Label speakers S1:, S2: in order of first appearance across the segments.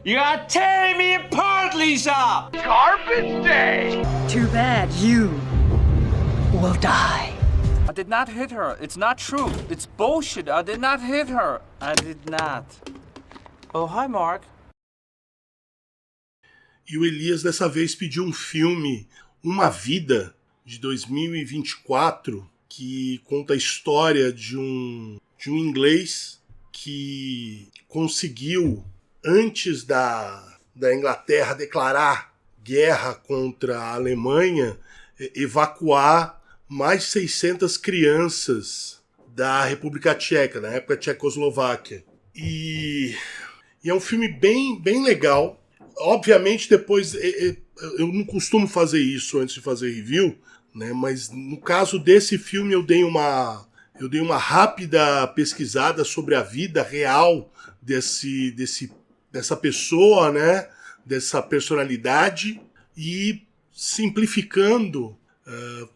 S1: You are tearing me apart, Lisa!
S2: Garbage day!
S3: Too bad you will die.
S1: I did not hit her. It's not true. It's bullshit. I did not hit her. I did not. Oh, hi, Mark.
S4: E o Elias dessa vez pediu um filme, Uma Vida, de 2024, que conta a história de um inglês que conseguiu, antes da Inglaterra declarar guerra contra a Alemanha, evacuar mais 600 crianças da República Tcheca, na época Tchecoslováquia. E é um filme bem, bem legal. Obviamente, depois, eu não costumo fazer isso antes de fazer review, né? Mas no caso desse filme eu dei uma rápida pesquisada sobre a vida real dessa pessoa, né? Dessa personalidade, e simplificando,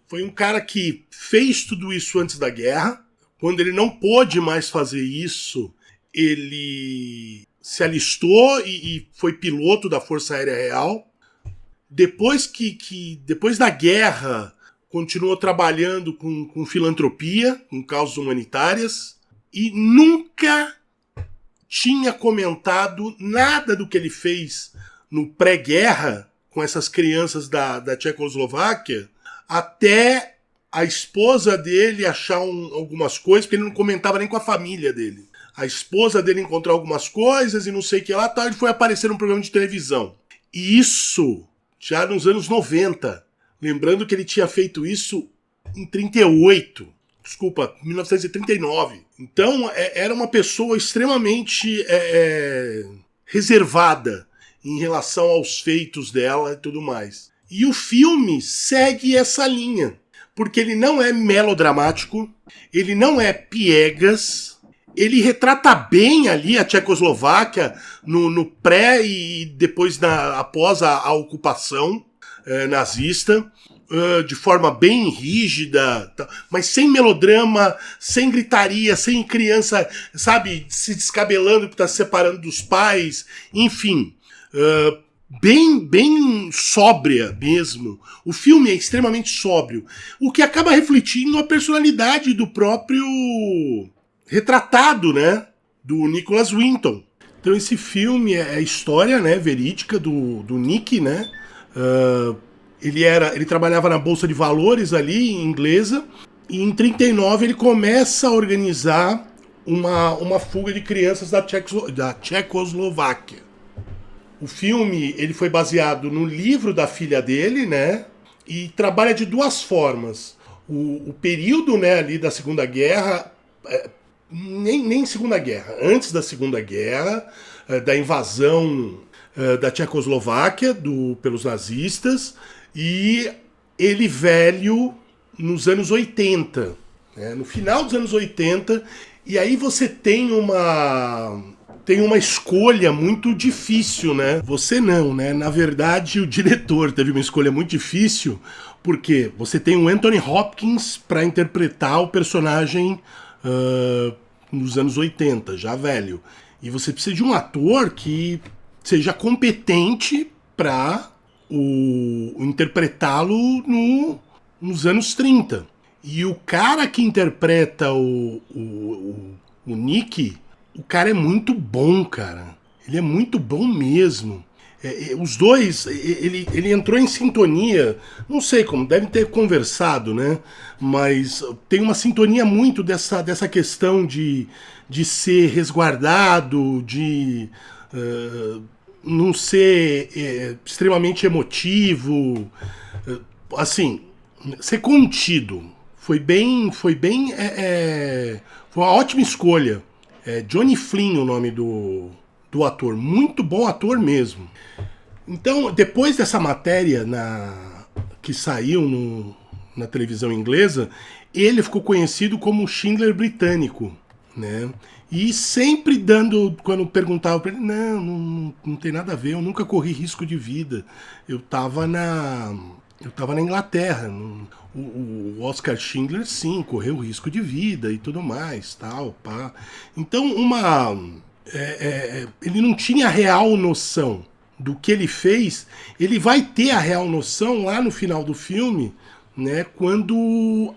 S4: foi um cara que fez tudo isso antes da guerra. Quando ele não pôde mais fazer isso, ele se alistou e foi piloto da Força Aérea Real. Depois da guerra, continuou trabalhando com filantropia, com causas humanitárias, e nunca tinha comentado nada do que ele fez no pré-guerra com essas crianças da Tchecoslováquia, até a esposa dele achar algumas coisas, porque ele não comentava nem com a família dele. A esposa dele encontrou algumas coisas e não sei o que lá, tal, ele foi aparecer num programa de televisão. E isso já nos anos 90. Lembrando que ele tinha feito isso em 1939. Então, era uma pessoa extremamente reservada em relação aos feitos dela e tudo mais. E o filme segue essa linha, porque ele não é melodramático, ele não é piegas. Ele retrata bem ali a Tchecoslováquia no pré e depois após a ocupação nazista, de forma bem rígida, mas sem melodrama, sem gritaria, sem criança, sabe, se descabelando por estar se separando dos pais, enfim, bem sóbria mesmo. O filme é extremamente sóbrio, o que acaba refletindo a personalidade do próprio retratado, né, do Nicholas Winton. Então esse filme é a história, né, verídica do Nick, né. Ele trabalhava na Bolsa de Valores ali, inglesa, e em 39 ele começa a organizar uma fuga de crianças da Tchecoslováquia. O filme ele foi baseado no livro da filha dele, né, e trabalha de duas formas. O período, né, ali da Segunda Guerra, nem Segunda Guerra, antes da Segunda Guerra, da invasão da Tchecoslováquia pelos nazistas, e ele velho nos anos 80, né, no final dos anos 80, e aí você tem uma escolha muito difícil, né? Você não, né? Na verdade, o diretor teve uma escolha muito difícil, porque você tem o Anthony Hopkins para interpretar o personagem nos anos 80, já velho. E você precisa de um ator que seja competente para interpretá-lo nos anos 30. E o cara que interpreta o Nick, o cara é muito bom, cara. Ele é muito bom mesmo. Os dois, ele entrou em sintonia, não sei como, devem ter conversado, né? Mas tem uma sintonia muito dessa questão de ser resguardado, de não ser extremamente emotivo, assim, ser contido. Foi uma ótima escolha. Johnny Flynn o nome do ator, muito bom ator mesmo. Então, depois dessa matéria que saiu na televisão inglesa, ele ficou conhecido como o Schindler britânico, né? E sempre quando perguntava para ele, não tem nada a ver, eu nunca corri risco de vida. Eu tava na Inglaterra. O Oscar Schindler, sim, correu risco de vida e tudo mais, tal, pá. Então, ele não tinha real noção do que ele fez. Ele vai ter a real noção lá no final do filme, né, quando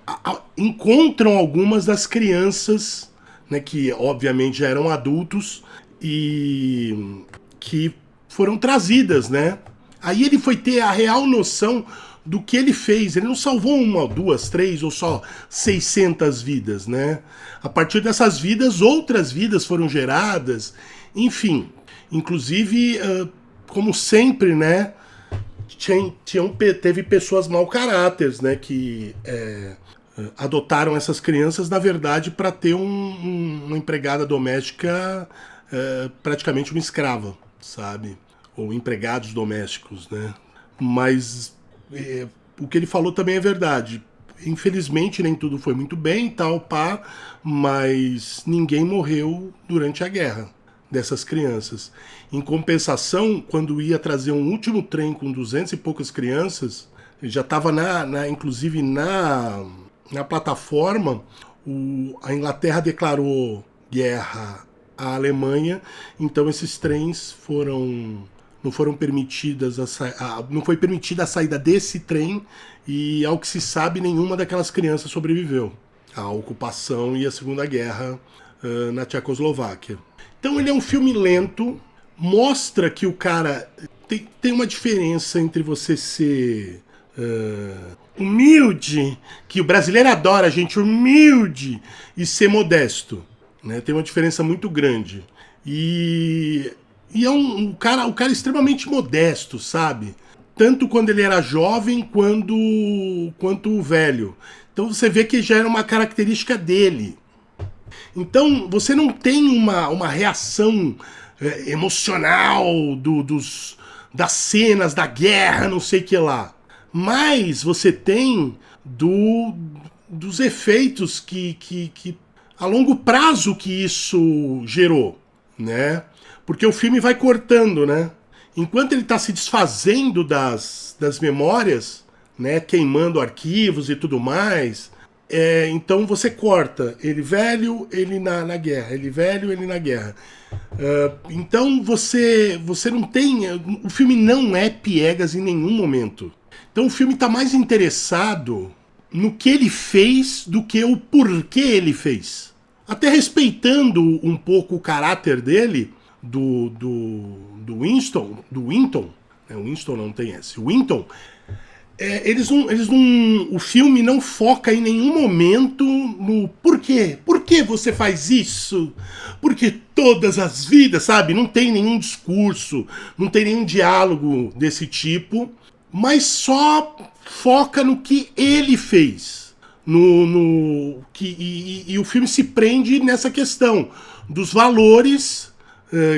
S4: encontram algumas das crianças, né, que obviamente já eram adultos e que foram trazidas, né? Aí ele foi ter a real noção do que ele fez. Ele não salvou uma, duas, três ou só 600 vidas, né? A partir dessas vidas, outras vidas foram geradas, enfim. Inclusive, como sempre, né? Teve pessoas mau caráteres, né? Que adotaram essas crianças, na verdade, para ter uma empregada doméstica, praticamente uma escrava, sabe? Ou empregados domésticos, né? Mas o que ele falou também é verdade. Infelizmente, nem tudo foi muito bem, tal, pá, mas ninguém morreu durante a guerra dessas crianças. Em compensação, quando ia trazer um último trem com 200 e poucas crianças, já estava inclusive na plataforma, a Inglaterra declarou guerra à Alemanha, então esses trens não foram permitidas não foi permitida a saída desse trem e, ao que se sabe, nenhuma daquelas crianças sobreviveu à ocupação e à Segunda Guerra na Tchecoslováquia. Então ele é um filme lento, mostra que o cara tem uma diferença entre você ser humilde, que o brasileiro adora gente humilde, e ser modesto, né? Tem uma diferença muito grande. E é um cara extremamente modesto, sabe? Tanto quando ele era jovem quanto velho. Então você vê que já era uma característica dele. Então você não tem uma reação emocional das cenas da guerra, não sei o que lá. Mas você tem dos efeitos que a longo prazo que isso gerou, né? Porque o filme vai cortando, né? Enquanto ele está se desfazendo das memórias, né? Queimando arquivos e tudo mais, então você corta ele velho, ele na guerra, ele velho, ele na guerra. Então você não tem... O filme não é piegas em nenhum momento. Então o filme está mais interessado no que ele fez do que o porquê ele fez. Até respeitando um pouco o caráter dele, do Winston, né? O Winston não tem esse. O Winton, o filme não foca em nenhum momento no porquê. Por que você faz isso? Porque todas as vidas, sabe? Não tem nenhum discurso, não tem nenhum diálogo desse tipo, mas só foca no que ele fez. E o filme se prende nessa questão dos valores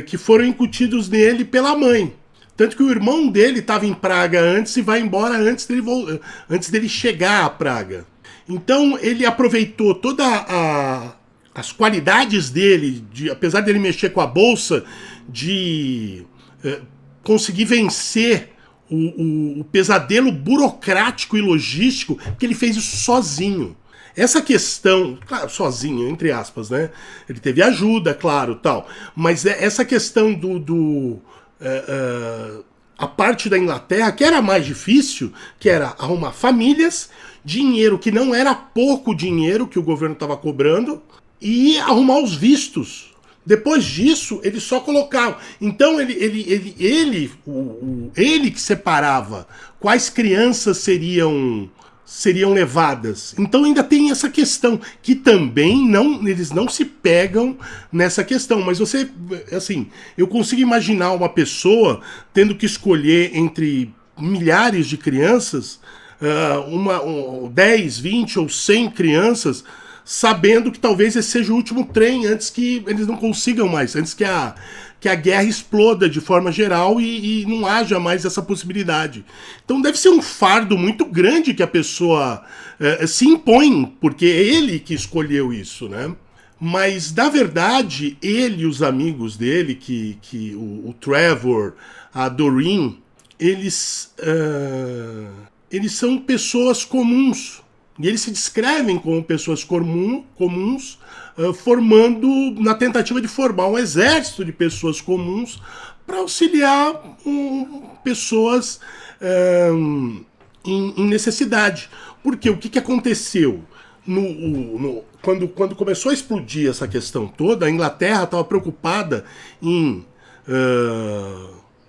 S4: que foram incutidos nele pela mãe. Tanto que o irmão dele estava em Praga antes e vai embora antes dele chegar a Praga. Então ele aproveitou todas as qualidades dele, apesar dele mexer com a bolsa, de conseguir vencer o pesadelo burocrático e logístico, porque ele fez isso sozinho. Essa questão, claro, sozinho, entre aspas, né? Ele teve ajuda, claro, tal. Mas essa questão a parte da Inglaterra, que era mais difícil, que era arrumar famílias, dinheiro que não era pouco dinheiro que o governo estava cobrando, e arrumar os vistos. Depois disso, ele só colocava. Então ele que separava quais crianças seriam levadas. Então ainda tem essa questão, que também eles não se pegam nessa questão. Mas você, assim, eu consigo imaginar uma pessoa tendo que escolher entre milhares de crianças, 10, 20 ou 100 crianças, sabendo que talvez esse seja o último trem antes que eles não consigam mais, antes que a guerra exploda de forma geral e não haja mais essa possibilidade. Então deve ser um fardo muito grande que a pessoa se impõe, porque é ele que escolheu isso, né? Mas, na verdade, ele e os amigos dele, o Trevor, a Doreen, eles são pessoas comuns, E eles se descrevem como pessoas comuns, formando, na tentativa de formar um exército de pessoas comuns para auxiliar pessoas em necessidade. Porque o que aconteceu? Quando começou a explodir essa questão toda, a Inglaterra estava preocupada em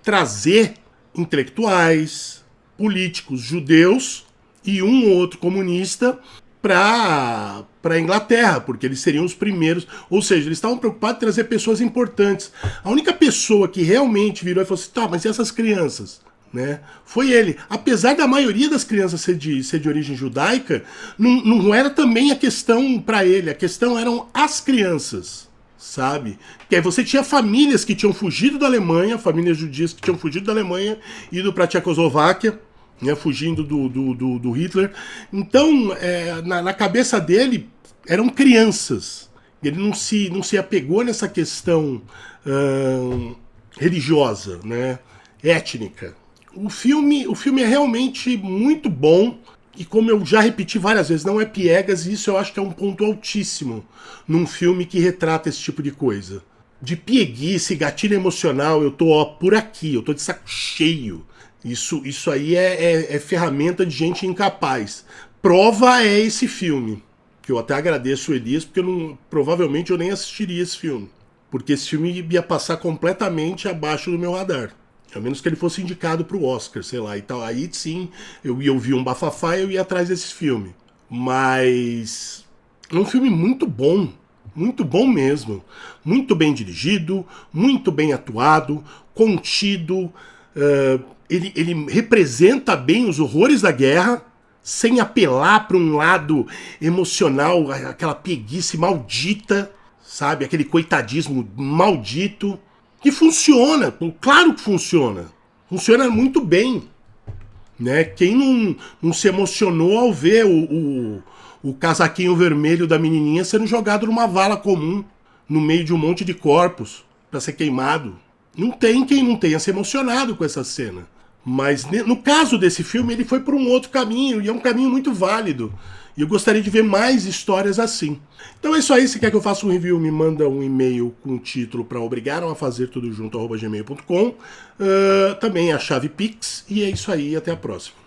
S4: trazer intelectuais, políticos judeus e um ou outro comunista para a Inglaterra, porque eles seriam os primeiros. Ou seja, eles estavam preocupados em trazer pessoas importantes. A única pessoa que realmente virou e falou assim, tá, mas e essas crianças? Né? Foi ele. Apesar da maioria das crianças ser de origem judaica, não era também a questão para ele, a questão eram as crianças, sabe? Que aí você tinha famílias que tinham fugido da Alemanha, famílias judias que tinham fugido da Alemanha, ido para a Tchecoslováquia, né, fugindo do Hitler. Então, na cabeça dele, eram crianças. Ele não se apegou nessa questão religiosa, né, étnica. O filme é realmente muito bom e, como eu já repeti várias vezes, não é piegas, e isso eu acho que é um ponto altíssimo num filme que retrata esse tipo de coisa. De pieguice, gatilho emocional, eu tô por aqui, eu tô de saco cheio. Isso aí é ferramenta de gente incapaz. Prova é esse filme, que eu até agradeço o Elias, porque provavelmente eu nem assistiria esse filme. Porque esse filme ia passar completamente abaixo do meu radar. A menos que ele fosse indicado para o Oscar, sei lá, e tal. Aí sim, eu ia ouvir um bafafá e eu ia atrás desse filme. Mas é um filme muito bom mesmo. Muito bem dirigido, muito bem atuado, contido. Ele representa bem os horrores da guerra, sem apelar para um lado emocional, aquela preguiça maldita, sabe? Aquele coitadismo maldito. Que funciona, claro que funciona. Funciona muito bem. Né? Quem não se emocionou ao ver o casaquinho vermelho da menininha sendo jogado numa vala comum, no meio de um monte de corpos, para ser queimado? Não tem quem não tenha se emocionado com essa cena. Mas no caso desse filme, ele foi por um outro caminho, e é um caminho muito válido. E eu gostaria de ver mais histórias assim. Então é isso aí. Se quer que eu faça um review, me manda um e-mail com o título para obrigaram-a-fazer-tudo-junto@gmail.com. Também a chave Pix. E é isso aí. Até a próxima.